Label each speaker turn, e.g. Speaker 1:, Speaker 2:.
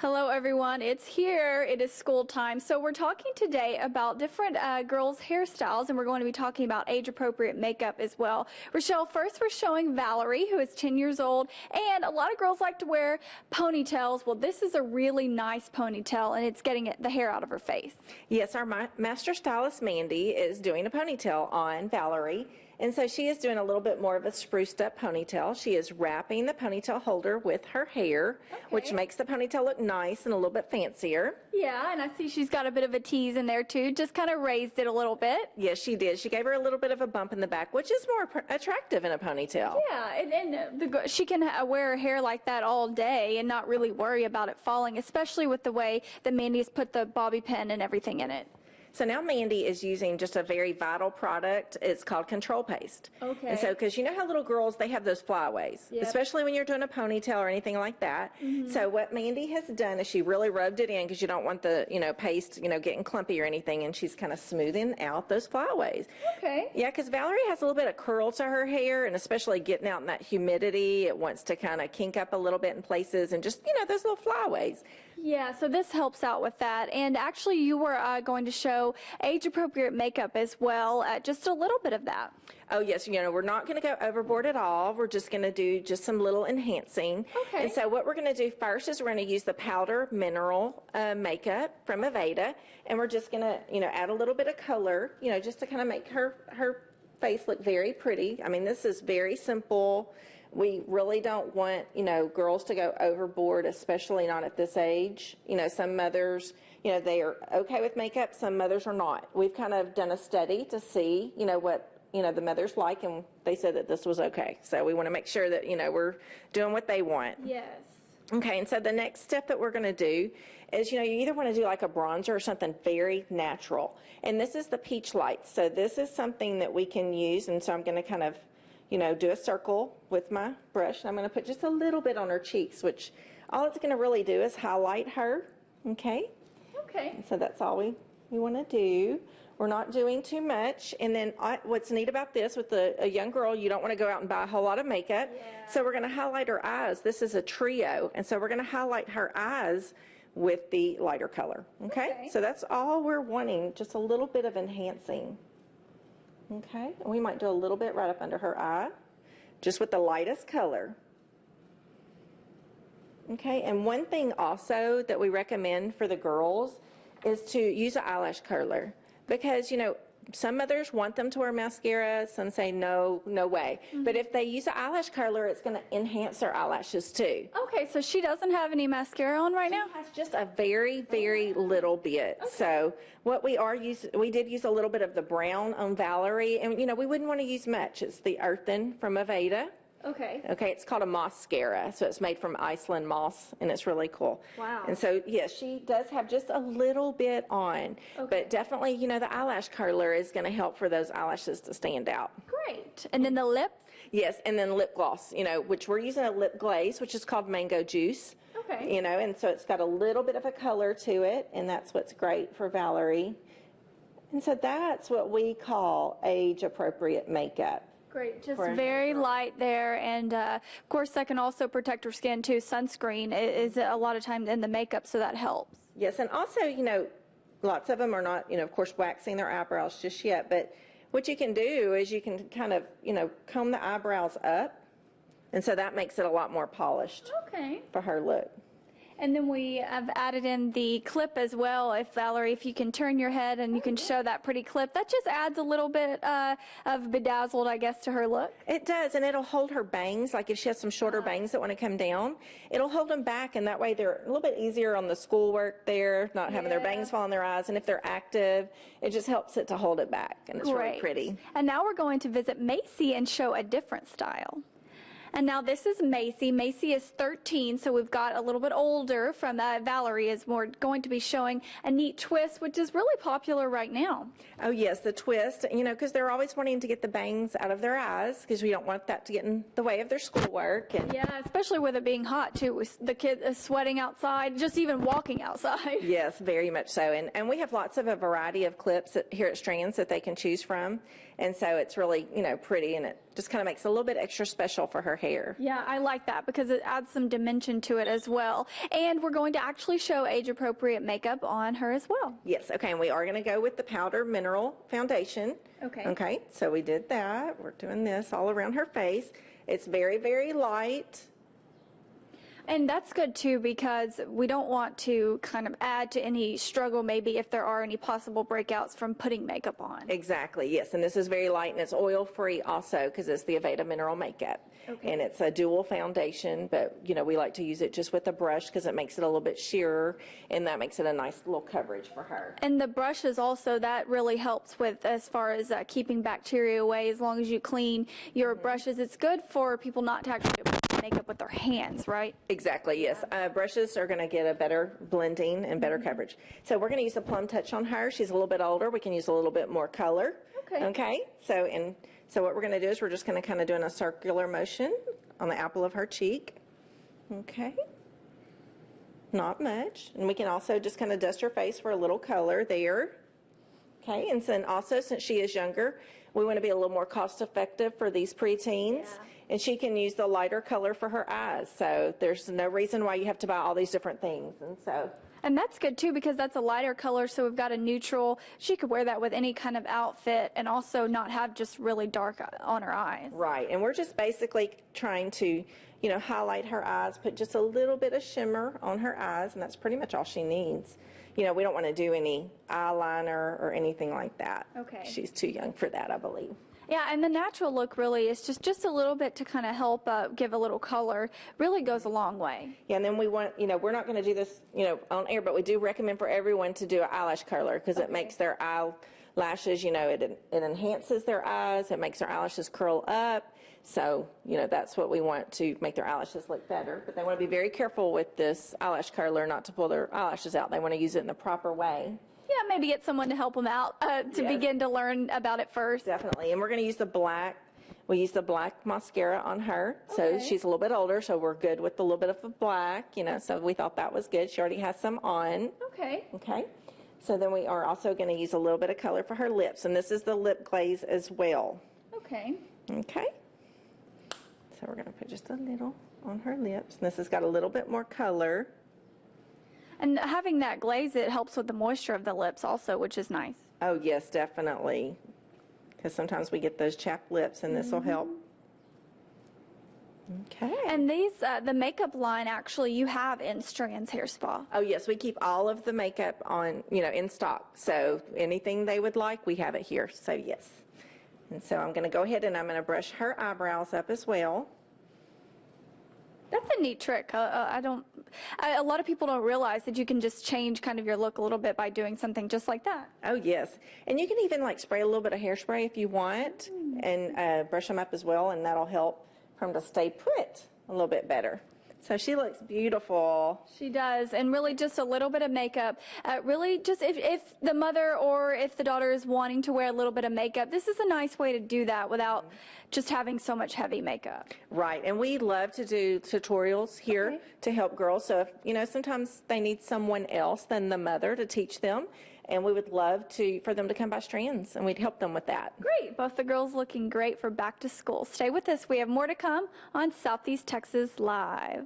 Speaker 1: Hello everyone, it's here. It is school time. So we're talking today about different girls' hairstyles, and we're going to be talking about age-appropriate makeup as well. Rochelle, first we're showing Valerie, who is 10 years old, and a lot of girls like to wear ponytails. Well, this is a really nice ponytail, and it's getting the hair out of her face.
Speaker 2: Yes, our master stylist Mandy is doing a ponytail on Valerie. And so she is doing a little bit more of a spruced up ponytail. She is wrapping the ponytail holder with her hair, which makes the ponytail look nice and a little bit fancier.
Speaker 1: Yeah, and I see she's got a bit of a tease in there too, just kind of raised it a little bit.
Speaker 2: Yes, she did. She gave her a little bit of a bump in the back, which is more attractive in a ponytail.
Speaker 1: Yeah, and she can wear her hair like that all day and not really worry about it falling, especially with the way that Mandy has put the bobby pin and everything in it.
Speaker 2: So now Mandy is using just a very vital product. It's called Control Paste.
Speaker 1: Okay.
Speaker 2: And so, because you know how little girls, they have those flyaways, especially when you're doing a ponytail or anything like that. So what Mandy has done is she really rubbed it in, because you don't want the, paste, getting clumpy or anything, and she's kind of smoothing out those flyaways.
Speaker 1: Okay.
Speaker 2: Yeah, because Valerie has a little bit of curl to her hair, and especially getting out in that humidity, it wants to kind of kink up a little bit in places, and just, those little flyaways.
Speaker 1: Yeah, so this helps out with that. And actually, you were going to show age-appropriate makeup as well, just a little bit of that.
Speaker 2: Oh, yes. We're not going to go overboard at all. We're just going to do just some little enhancing.
Speaker 1: Okay.
Speaker 2: And so what we're going to do first is we're going to use the powder mineral makeup from Aveda. And we're just going to, add a little bit of color, just to kind of make her face look very pretty. I mean, this is very simple. We really don't want, girls to go overboard, especially not at this age. Some mothers, they are okay with makeup. Some mothers are not. We've kind of done a study to see, what, the mothers like, and they said that this was okay. So we want to make sure that, we're doing what they want.
Speaker 1: Yes.
Speaker 2: Okay, and so the next step that we're going to do is, you either want to do like a bronzer or something very natural. And this is the Peach Light. So this is something that we can use, and so I'm going to kind of, do a circle with my brush. And I'm going to put just a little bit on her cheeks, which all it's going to really do is highlight her. Okay?
Speaker 1: Okay.
Speaker 2: And so that's all we want to do. We're not doing too much. And then what's neat about this, with a young girl, you don't want to go out and buy a whole lot of makeup.
Speaker 1: Yeah.
Speaker 2: So we're going to highlight her eyes. This is a trio. And so we're going to highlight her eyes with the lighter color. Okay? So that's all we're wanting, just a little bit of enhancing. Okay, and we might do a little bit right up under her eye, just with the lightest color. Okay, and one thing also that we recommend for the girls is to use an eyelash curler, because, some mothers want them to wear mascara, some say no way. But if they use an eyelash curler, it's going to enhance their eyelashes too.
Speaker 1: Okay, so she doesn't have any mascara on right now?
Speaker 2: She has just a very, very little bit. Okay. So what we did use a little bit of the brown on Valerie, and we wouldn't want to use much. It's the Earthen from Aveda.
Speaker 1: Okay.
Speaker 2: Okay, it's called a mascara, so it's made from Iceland moss, and it's really cool.
Speaker 1: Wow.
Speaker 2: And so, yes, she does have just a little bit on, but definitely, the eyelash curler is going to help for those eyelashes to stand out.
Speaker 1: Great. And then the lip?
Speaker 2: Yes, and then lip gloss, which we're using a lip glaze, which is called Mango Juice.
Speaker 1: Okay.
Speaker 2: And so it's got a little bit of a color to it, and that's what's great for Valerie. And so that's what we call age-appropriate makeup.
Speaker 1: Great, just very light there, and of course that can also protect her skin too. Sunscreen is a lot of times in the makeup, so that helps.
Speaker 2: Yes, and also, lots of them are not, of course, waxing their eyebrows just yet, but what you can do is you can kind of, comb the eyebrows up, and so that makes it a lot more polished for her look.
Speaker 1: And then we have added in the clip as well. Valerie, if you can turn your head and you can show that pretty clip, that just adds a little bit of bedazzled, I guess, to her look.
Speaker 2: It does, and it'll hold her bangs. Like if she has some shorter bangs that want to come down, it'll hold them back, and that way they're a little bit easier on the schoolwork there, not having their bangs fall on their eyes. And if they're active, it just helps it to hold it back, and it's really pretty.
Speaker 1: And now we're going to visit Macy and show a different style. And now this is Macy. Macy is 13, so we've got a little bit older from Valerie is more going to be showing a neat twist, which is really popular right now.
Speaker 2: Oh, yes, the twist, because they're always wanting to get the bangs out of their eyes, because we don't want that to get in the way of their schoolwork. And
Speaker 1: yeah, especially with it being hot, too, with the kid sweating outside, just even walking outside.
Speaker 2: Yes, very much so. And we have lots of a variety of clips here at Strands that they can choose from. And so it's really, pretty, and it Just kind of makes it a little bit extra special for her hair.
Speaker 1: Yeah, I like that because it adds some dimension to it as well. And we're going to actually show age-appropriate makeup on her as well.
Speaker 2: Yes, okay, and we are going to go with the powder mineral foundation.
Speaker 1: Okay.
Speaker 2: Okay, so we did that. We're doing this all around her face. It's very, very light.
Speaker 1: And that's good too because we don't want to kind of add to any struggle maybe if there are any possible breakouts from putting makeup on.
Speaker 2: Exactly, yes, and this is very light and it's oil-free also because it's the Aveda Mineral Makeup.
Speaker 1: Okay.
Speaker 2: And it's a dual foundation, but you know, we like to use it just with a brush because it makes it a little bit sheerer and that makes it a nice little coverage for her.
Speaker 1: And the brushes also, that really helps with as far as keeping bacteria away as long as you clean your brushes. It's good for people not to actually put makeup with their hands, right?
Speaker 2: Exactly, yes. Brushes are going to get a better blending and better coverage. So we're going to use a Plum Touch on her. She's a little bit older. We can use a little bit more color.
Speaker 1: Okay.
Speaker 2: Okay. So what we're going to do is we're just going to kind of do a circular motion on the apple of her cheek. Okay. Not much. And we can also just kind of dust her face for a little color there. Okay. And then also, since she is younger, we want to be a little more cost effective for these preteens.
Speaker 1: Yeah.
Speaker 2: And she can use the lighter color for her eyes. So there's no reason why you have to buy all these different things.
Speaker 1: And that's good too because that's a lighter color, so we've got a neutral. She could wear that with any kind of outfit and also not have just really dark on her eyes.
Speaker 2: Right, and we're just basically trying to, you know, highlight her eyes, put just a little bit of shimmer on her eyes, and that's pretty much all she needs. You know, we don't want to do any eyeliner or anything like that.
Speaker 1: Okay.
Speaker 2: She's too young for that, I believe.
Speaker 1: Yeah, and the natural look really is just a little bit to kind of help give a little color. Really goes a long way.
Speaker 2: Yeah, and then we want, you know, we're not going to do this, you know, on air, but we do recommend for everyone to do an eyelash curler because it makes their eyelashes, you know, it enhances their eyes, it makes their eyelashes curl up. So, you know, that's what we want to make their eyelashes look better. But they want to be very careful with this eyelash curler not to pull their eyelashes out. They want to use it in the proper way.
Speaker 1: Yeah, maybe get someone to help them out to begin to learn about it first.
Speaker 2: Definitely. And we're going to use the black. We use the black mascara on her. So she's a little bit older, so we're good with a little bit of the black, you know, so we thought that was good. She already has some on.
Speaker 1: Okay.
Speaker 2: Okay. So then we are also going to use a little bit of color for her lips, and this is the lip glaze as well.
Speaker 1: Okay.
Speaker 2: Okay. So we're going to put just a little on her lips. And this has got a little bit more color.
Speaker 1: And having that glaze, it helps with the moisture of the lips also, which is nice.
Speaker 2: Oh, yes, definitely. Because sometimes we get those chapped lips, and this will help. Okay.
Speaker 1: And these, the makeup line, actually, you have in Strands Hair Spa.
Speaker 2: Oh, yes, we keep all of the makeup on, you know, in stock. So anything they would like, we have it here. So, yes. And so I'm going to go ahead and I'm going to brush her eyebrows up as well.
Speaker 1: That's a neat trick. A lot of people don't realize that you can just change kind of your look a little bit by doing something just like that.
Speaker 2: Oh, yes. And you can even like spray a little bit of hairspray if you want and brush them up as well, and that'll help for them to stay put a little bit better. So she looks beautiful.
Speaker 1: She does, and really just a little bit of makeup. Really just if the mother or if the daughter is wanting to wear a little bit of makeup, this is a nice way to do that without just having so much heavy makeup.
Speaker 2: Right, and we love to do tutorials here to help girls. So if, you know, sometimes they need someone else than the mother to teach them, and we would love for them to come by Strands, and we'd help them with that.
Speaker 1: Great, both the girls looking great for back to school. Stay with us, we have more to come on Southeast Texas Live.